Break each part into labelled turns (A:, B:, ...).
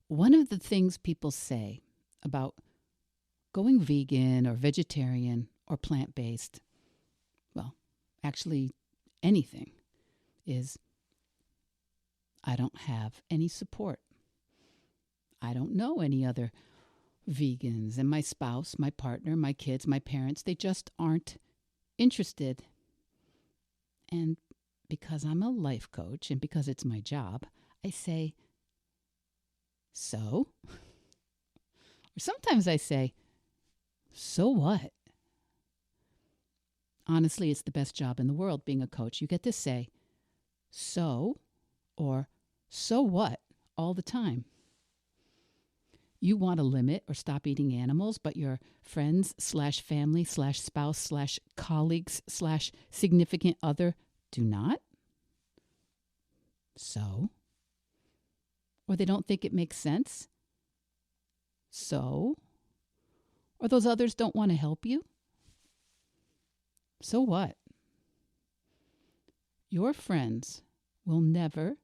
A: One of the things people say about going vegan or vegetarian or plant-based, well, actually anything, is I don't have any support. I don't know any other vegans, and my spouse, my partner, my kids, my parents, they just aren't interested. And because I'm a life coach and because it's my job, I say, so? Or sometimes I say, so what? Honestly, it's the best job in the world being a coach. You get to say, so, or so what, all the time. You want to limit or stop eating animals, but your friends/family/spouse/colleagues/significant other do not? So? Or they don't think it makes sense? So? Or those others don't want to help you? So what? Your friends will never,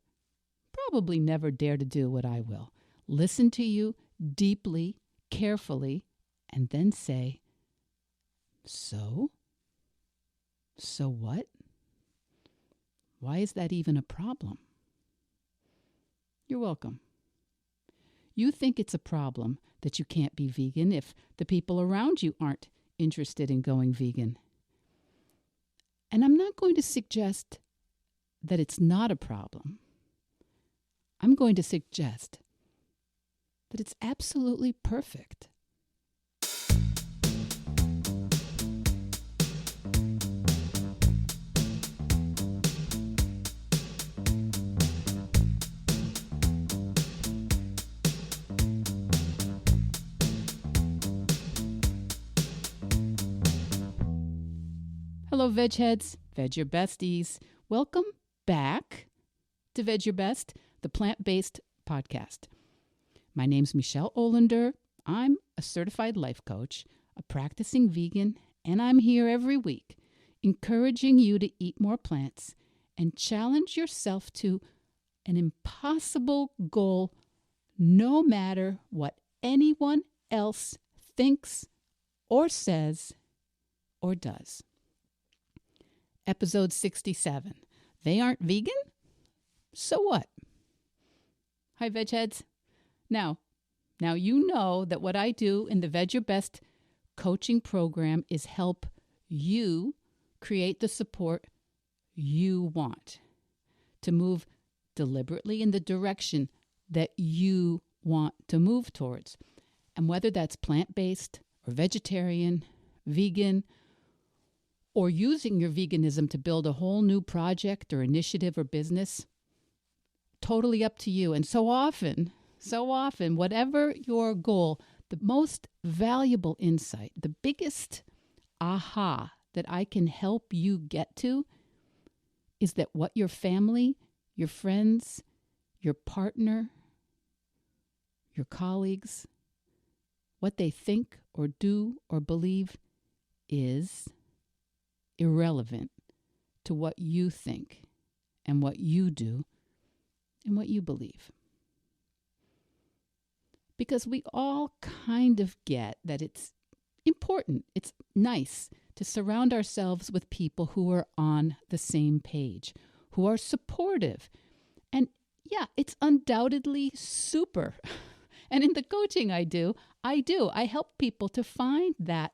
A: probably never dare to do what I will. Listen to you deeply, carefully, and then say, so? So what? Why is that even a problem? You're welcome. You think it's a problem that you can't be vegan if the people around you aren't interested in going vegan. And I'm not going to suggest that it's not a problem. I'm going to suggest that it's absolutely perfect. Hello, Vedge Heads, Veg Your Besties. Welcome back to Veg Your Best, the plant-based podcast. My name's Michele Olander. I'm a certified life coach, a practicing vegan, and I'm here every week encouraging you to eat more plants and challenge yourself to an impossible goal no matter what anyone else thinks or says or does. Episode 67. They aren't vegan? So what? Hi, Veg Heads. Now you know that what I do in the Veg Your Best coaching program is help you create the support you want to move deliberately in the direction that you want to move towards. And whether that's plant-based or vegetarian, vegan, or using your veganism to build a whole new project or initiative or business, totally up to you. And so often, whatever your goal, the most valuable insight, the biggest aha that I can help you get to is that what your family, your friends, your partner, your colleagues, what they think or do or believe is irrelevant to what you think and what you do and what you believe. Because we all kind of get that it's important, it's nice to surround ourselves with people who are on the same page, who are supportive. And yeah, it's undoubtedly super. And in the coaching I help people to find that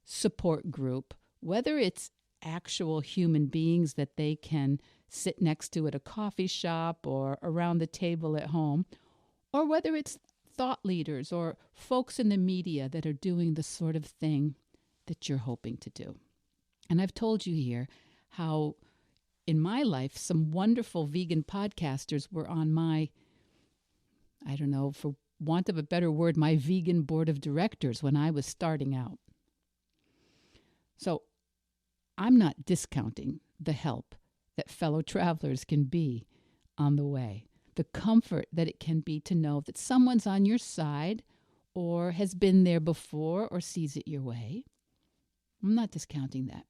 A: support group, whether it's actual human beings that they can sit next to at a coffee shop or around the table at home, or whether it's thought leaders or folks in the media that are doing the sort of thing that you're hoping to do. And I've told you here how in my life some wonderful vegan podcasters were on my, I don't know, for want of a better word, my vegan board of directors when I was starting out. So I'm not discounting the help that fellow travelers can be on the way, the comfort that it can be to know that someone's on your side or has been there before or sees it your way. I'm not discounting that.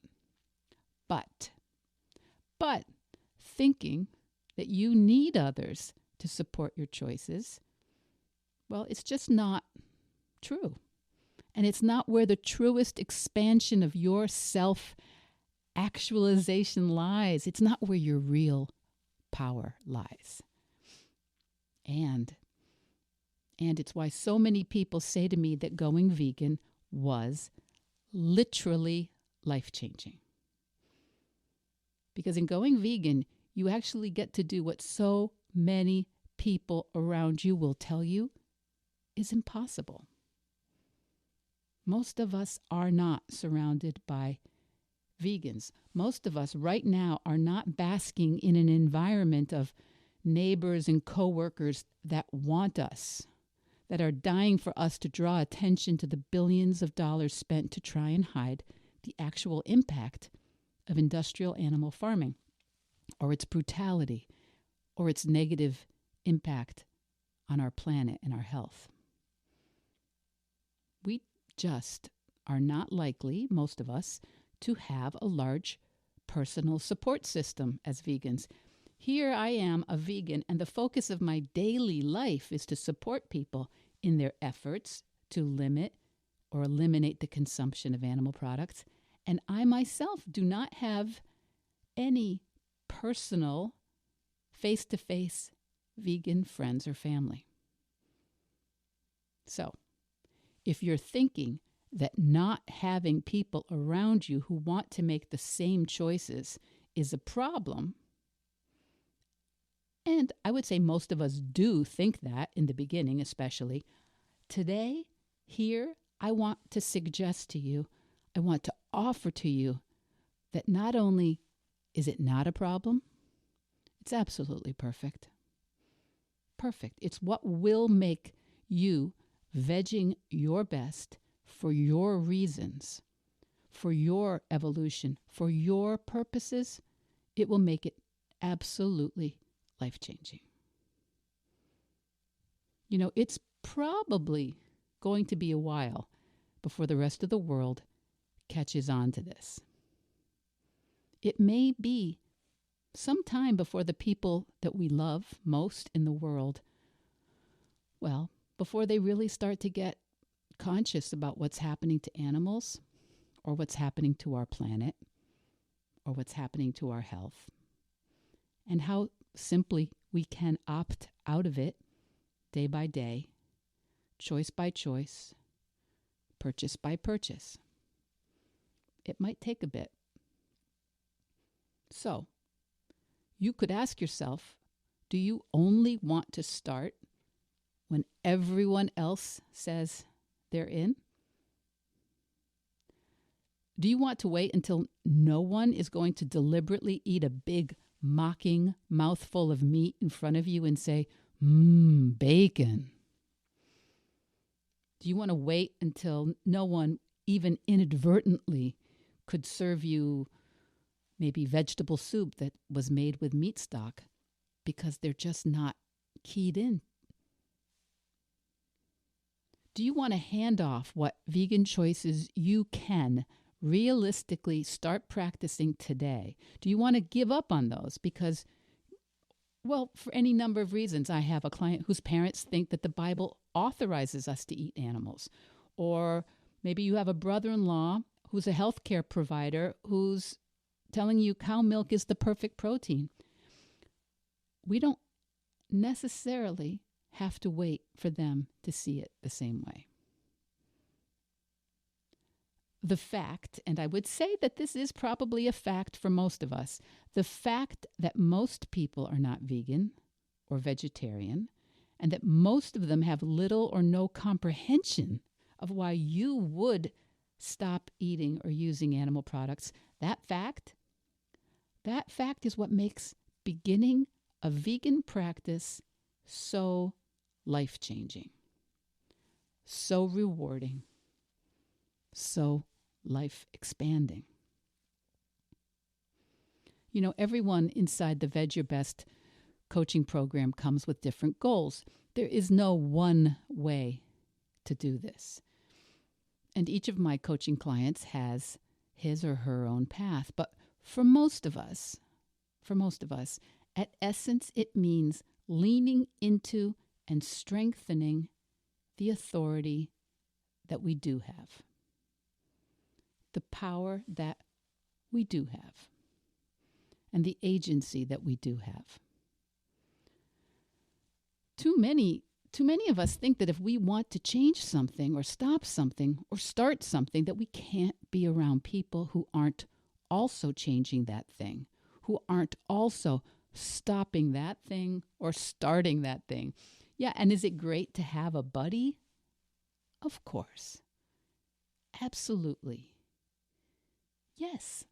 A: But thinking that you need others to support your choices Well, it's just not true. And it's not where the truest expansion of your self-actualization lies. It's not where your real power lies. And it's why so many people say to me that going vegan was literally life-changing. Because in going vegan, you actually get to do what so many people around you will tell you is impossible. Most of us are not surrounded by vegans. Most of us right now are not basking in an environment of neighbors and coworkers that want us, that are dying for us to draw attention to the billions of dollars spent to try and hide the actual impact of industrial animal farming, or its brutality, or its negative impact on our planet and our health. We just are not likely, most of us, to have a large personal support system as vegans. Here I am, a vegan, and the focus of my daily life is to support people in their efforts to limit or eliminate the consumption of animal products. And I myself do not have any personal, face-to-face vegan friends or family. So, if you're thinking that not having people around you who want to make the same choices is a problem, and I would say most of us do think that in the beginning especially, today, here, I want to suggest to you, I want to offer to you that not only is it not a problem, it's absolutely perfect. Perfect. It's what will make you vegging your best for your reasons, for your evolution, for your purposes. It will make it absolutely life-changing. You know, it's probably going to be a while before the rest of the world catches on to this. It may be some time before the people that we love most in the world, well, before they really start to get conscious about what's happening to animals, or what's happening to our planet, or what's happening to our health, and how simply we can opt out of it day by day, choice by choice, purchase by purchase. It might take a bit. So, you could ask yourself, do you only want to start when everyone else says they're in? Do you want to wait until no one is going to deliberately eat a big, mocking mouthful of meat in front of you and say, bacon? Do you want to wait until no one even inadvertently could serve you maybe vegetable soup that was made with meat stock because they're just not keyed in? Do you want to hand off what vegan choices you can realistically start practicing today? Do you want to give up on those? Because, well, for any number of reasons. I have a client whose parents think that the Bible authorizes us to eat animals. Or maybe you have a brother-in-law who's a healthcare provider who's telling you cow milk is the perfect protein. We don't necessarily have to wait for them to see it the same way. The fact, and I would say that this is probably a fact for most of us, the fact that most people are not vegan or vegetarian, and that most of them have little or no comprehension of why you would stop eating or using animal products, that fact is what makes beginning a vegan practice so life-changing, so rewarding, so life-expanding. You know, everyone inside the Vedge Your Best coaching program comes with different goals. There is no one way to do this. And each of my coaching clients has his or her own path. But for most of us, at essence, it means leaning into and strengthening the authority that we do have, the power that we do have, and the agency that we do have. Too many of us think that if we want to change something or stop something or start something, that we can't be around people who aren't also changing that thing, who aren't also stopping that thing or starting that thing. Yeah, and is it great to have a buddy? Of course. Absolutely. Yes.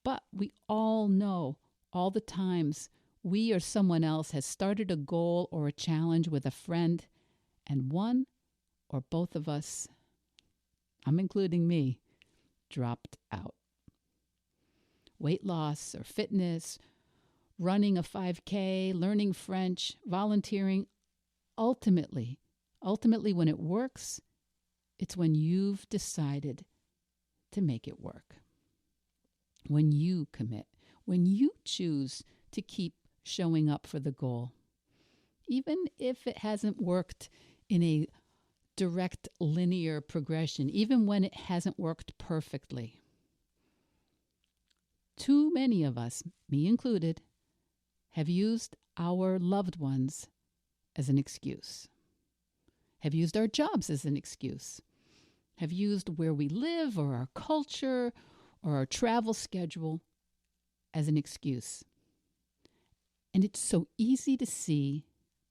A: But we all know all the times we or someone else has started a goal or a challenge with a friend, and one or both of us, I'm including me, dropped out. Weight loss or fitness, running a 5K, learning French, volunteering, ultimately, when it works, it's when you've decided to make it work. When you commit, when you choose to keep showing up for the goal, even if it hasn't worked in a direct linear progression, even when it hasn't worked perfectly. Too many of us, me included, have used our loved ones as an excuse, have used our jobs as an excuse, have used where we live or our culture or our travel schedule as an excuse. And it's so easy to see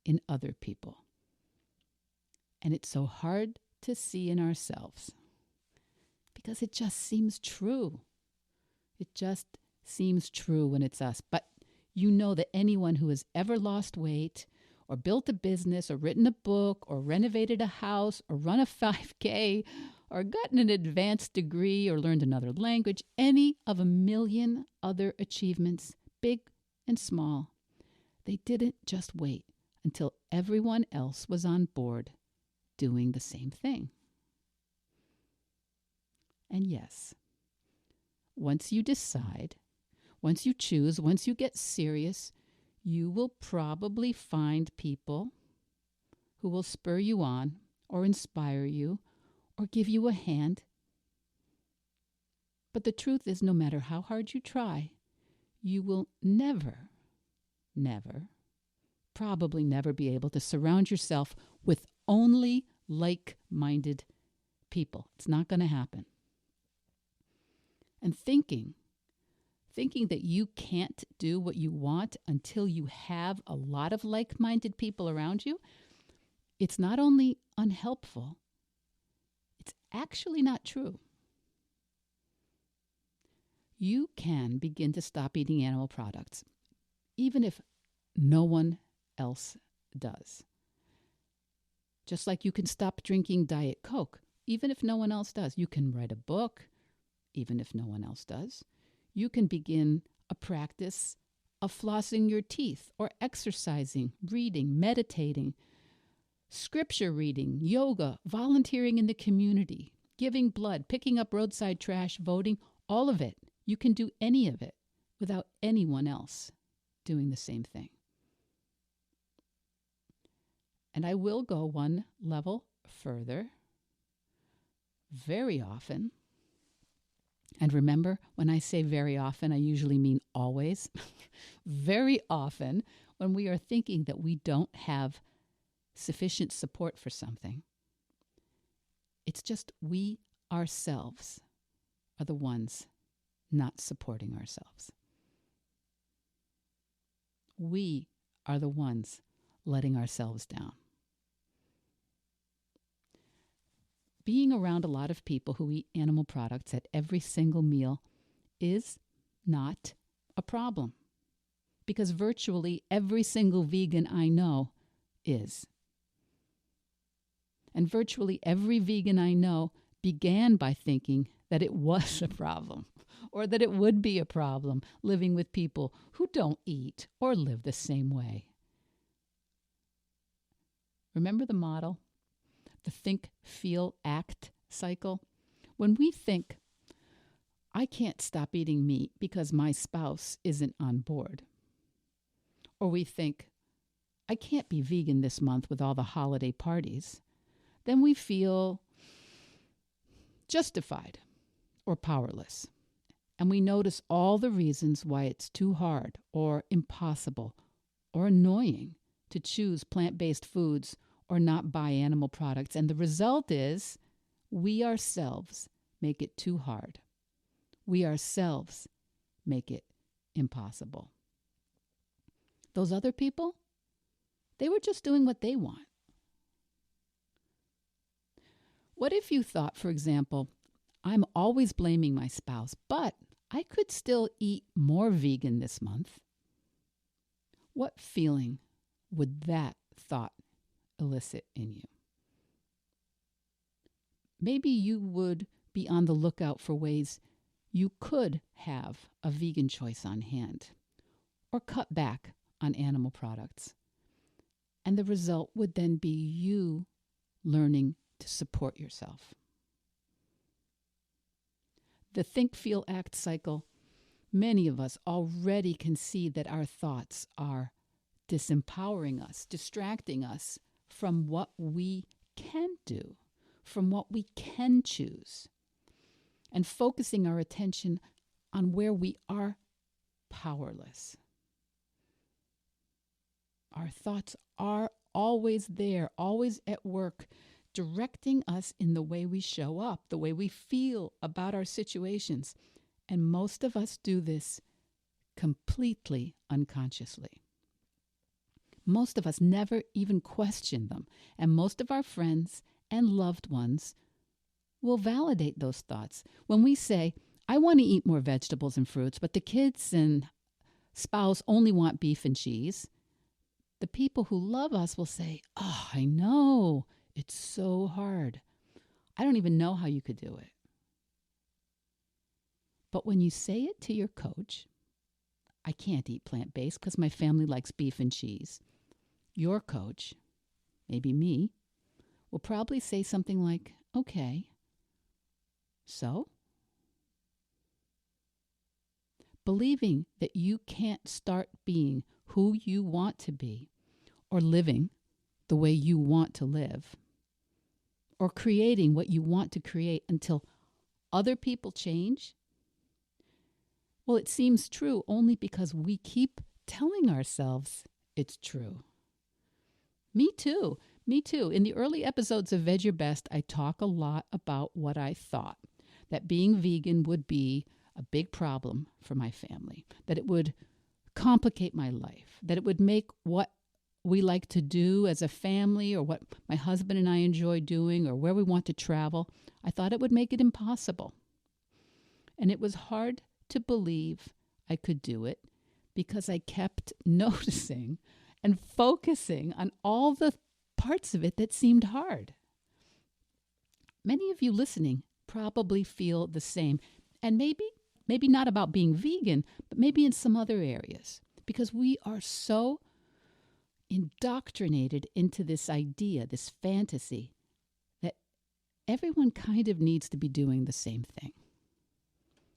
A: in other people. And it's so hard to see in ourselves because it just seems true. It just seems true when it's us. But you know that anyone who has ever lost weight or built a business or written a book or renovated a house or run a 5K or gotten an advanced degree or learned another language, any of a million other achievements, big and small, they didn't just wait until everyone else was on board doing the same thing. And yes, once you decide, once you choose, once you get serious, you will probably find people who will spur you on or inspire you or give you a hand. But the truth is, no matter how hard you try, you will never, probably never be able to surround yourself with only like-minded people. It's not going to happen. And thinking that you can't do what you want until you have a lot of like-minded people around you, it's not only unhelpful, it's actually not true. You can begin to stop eating animal products, even if no one else does. Just like you can stop drinking Diet Coke, even if no one else does. You can write a book, even if no one else does. You can begin a practice of flossing your teeth or exercising, reading, meditating, scripture reading, yoga, volunteering in the community, giving blood, picking up roadside trash, voting, all of it. You can do any of it without anyone else doing the same thing. And I will go one level further. Very often, and remember, when I say very often, I usually mean always. Very often, when we are thinking that we don't have sufficient support for something, it's just we ourselves are the ones not supporting ourselves. We are the ones letting ourselves down. Being around a lot of people who eat animal products at every single meal is not a problem, because virtually every single vegan I know is. And virtually every vegan I know began by thinking that it was a problem, or that it would be a problem living with people who don't eat or live the same way. Remember the model? The think, feel, act cycle? When we think, I can't stop eating meat because my spouse isn't on board. Or we think, I can't be vegan this month with all the holiday parties, then we feel justified or powerless. And we notice all the reasons why it's too hard or impossible or annoying to choose plant-based foods or not buy animal products. And the result is we ourselves make it too hard. We ourselves make it impossible. Those other people, they were just doing what they want. What if you thought, for example, I'm always blaming my spouse, but I could still eat more vegan this month? What feeling would that thought elicit in you? Maybe you would be on the lookout for ways you could have a vegan choice on hand or cut back on animal products. And the result would then be you learning to support yourself. The think, feel, act cycle, many of us already can see that our thoughts are disempowering us, distracting us from what we can do, from what we can choose, and focusing our attention on where we are powerless. Our thoughts are always there, always at work, directing us in the way we show up, the way we feel about our situations. And most of us do this completely unconsciously. Most of us never even question them. And most of our friends and loved ones will validate those thoughts. When we say, I want to eat more vegetables and fruits, but the kids and spouse only want beef and cheese, the people who love us will say, oh, I know, it's so hard. I don't even know how you could do it. But when you say it to your coach, I can't eat plant-based because my family likes beef and cheese, your coach, maybe me, will probably say something like, okay, so? Believing that you can't start being who you want to be or living the way you want to live or creating what you want to create until other people change, well, it seems true only because we keep telling ourselves it's true. Me too. In the early episodes of Vedge Your Best, I talk a lot about what I thought, that being vegan would be a big problem for my family, that it would complicate my life, that it would make what we like to do as a family or what my husband and I enjoy doing or where we want to travel, I thought it would make it impossible. And it was hard to believe I could do it because I kept noticing and focusing on all the parts of it that seemed hard. Many of you listening probably feel the same, and maybe not about being vegan, but maybe in some other areas, because we are so indoctrinated into this idea, this fantasy, that everyone kind of needs to be doing the same thing.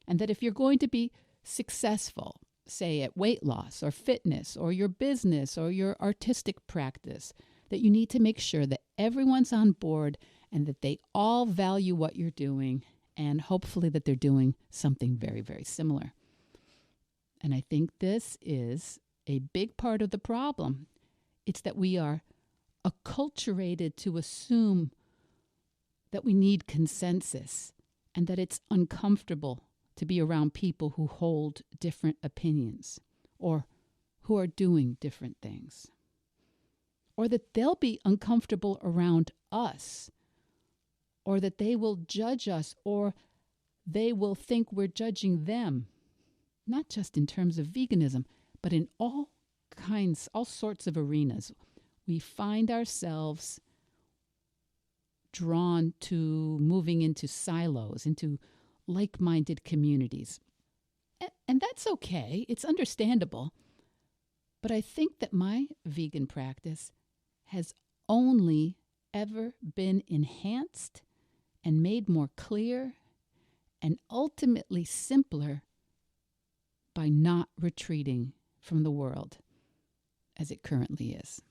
A: And that if you're going to be successful, say at weight loss or fitness or your business or your artistic practice, that you need to make sure that everyone's on board and that they all value what you're doing and hopefully that they're doing something very, very similar. And I think this is a big part of the problem. It's that we are acculturated to assume that we need consensus and that it's uncomfortable to be around people who hold different opinions or who are doing different things. Or that they'll be uncomfortable around us, or that they will judge us, or they will think we're judging them, not just in terms of veganism, but in all sorts of arenas. We find ourselves drawn to moving into silos, into like-minded communities. And that's okay. It's understandable. But I think that my vegan practice has only ever been enhanced and made more clear and ultimately simpler by not retreating from the world as it currently is.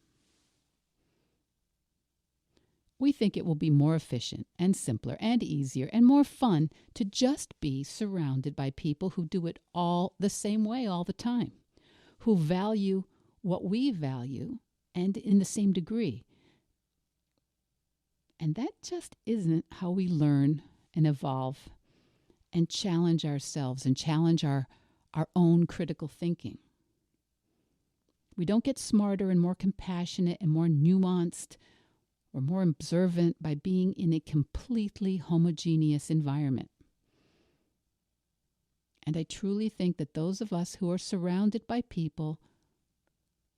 A: We think it will be more efficient and simpler and easier and more fun to just be surrounded by people who do it all the same way all the time, who value what we value and in the same degree. And that just isn't how we learn and evolve and challenge ourselves and challenge our own critical thinking. We don't get smarter and more compassionate and more nuanced or more observant by being in a completely homogeneous environment. And I truly think that those of us who are surrounded by people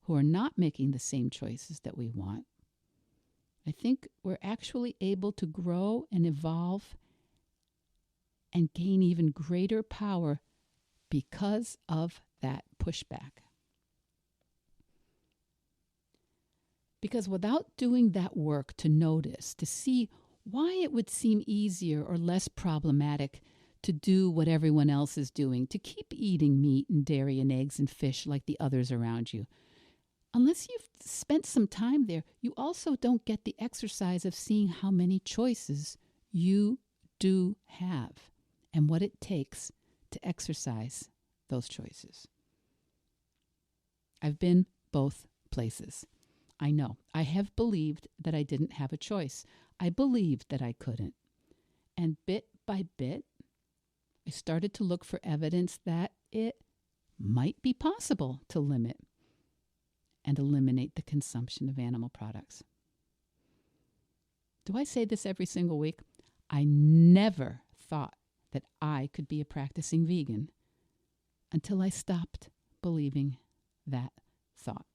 A: who are not making the same choices that we want, I think we're actually able to grow and evolve and gain even greater power because of that pushback. Because without doing that work to notice, to see why it would seem easier or less problematic to do what everyone else is doing, to keep eating meat and dairy and eggs and fish like the others around you, unless you've spent some time there, you also don't get the exercise of seeing how many choices you do have and what it takes to exercise those choices. I've been both places. I know. I have believed that I didn't have a choice. I believed that I couldn't. And bit by bit, I started to look for evidence that it might be possible to limit and eliminate the consumption of animal products. Do I say this every single week? I never thought that I could be a practicing vegan until I stopped believing that thought.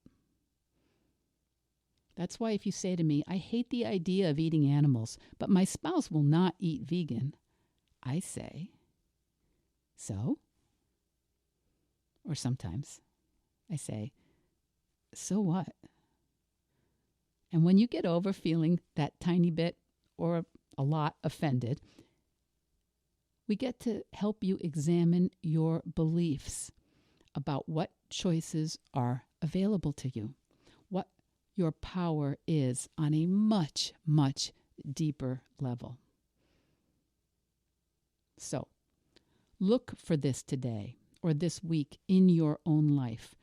A: That's why if you say to me, I hate the idea of eating animals, but my spouse will not eat vegan, I say, so? Or sometimes I say, so what? And when you get over feeling that tiny bit or a lot offended, we get to help you examine your beliefs about what choices are available to you, what your power is on a much, much deeper level. So, look for this today or this week in your own life.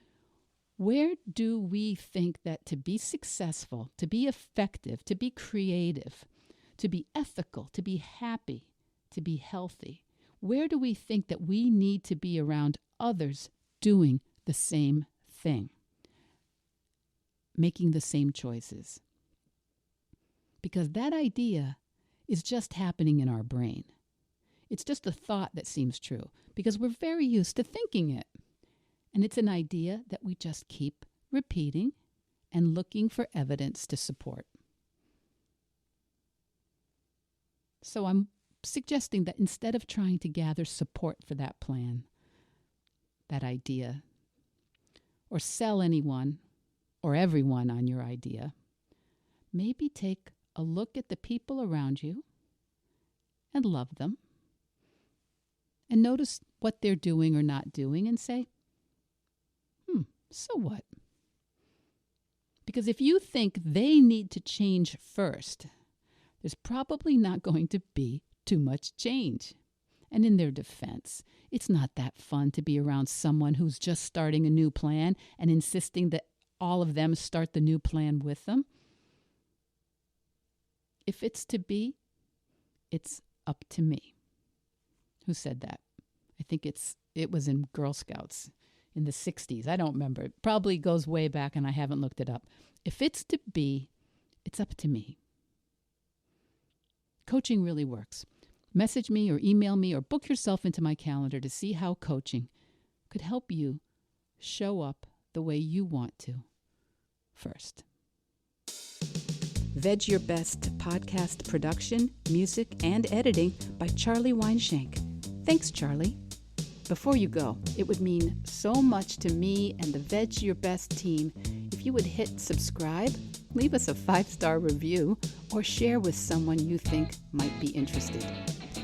A: Where do we think that to be successful, to be effective, to be creative, to be ethical, to be happy, to be healthy, where do we think that we need to be around others doing the same thing, making the same choices? Because that idea is just happening in our brain. It's just a thought that seems true because we're very used to thinking it. And it's an idea that we just keep repeating and looking for evidence to support. So I'm suggesting that instead of trying to gather support for that plan, that idea, or sell anyone or everyone on your idea, maybe take a look at the people around you and love them and notice what they're doing or not doing and say, so what? Because if you think they need to change first, there's probably not going to be too much change. And in their defense, it's not that fun to be around someone who's just starting a new plan and insisting that all of them start the new plan with them. If it's to be, it's up to me. Who said that? I think it was in Girl Scouts in the 60s. I don't remember. It probably goes way back and I haven't looked it up. If it's to be, it's up to me. Coaching really works. Message me or email me or book yourself into my calendar to see how coaching could help you show up the way you want to first. Vedge Your Best podcast production, music, and editing by Charlie Weinshank. Thanks, Charlie. Before you go, it would mean so much to me and the Vedge Your Best team if you would hit subscribe, leave us a 5-star review, or share with someone you think might be interested.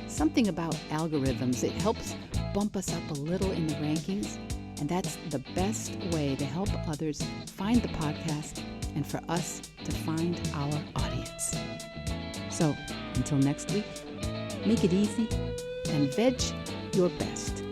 A: Something about algorithms, it helps bump us up a little in the rankings, and that's the best way to help others find the podcast and for us to find our audience. So until next week, make it easy and veg your best.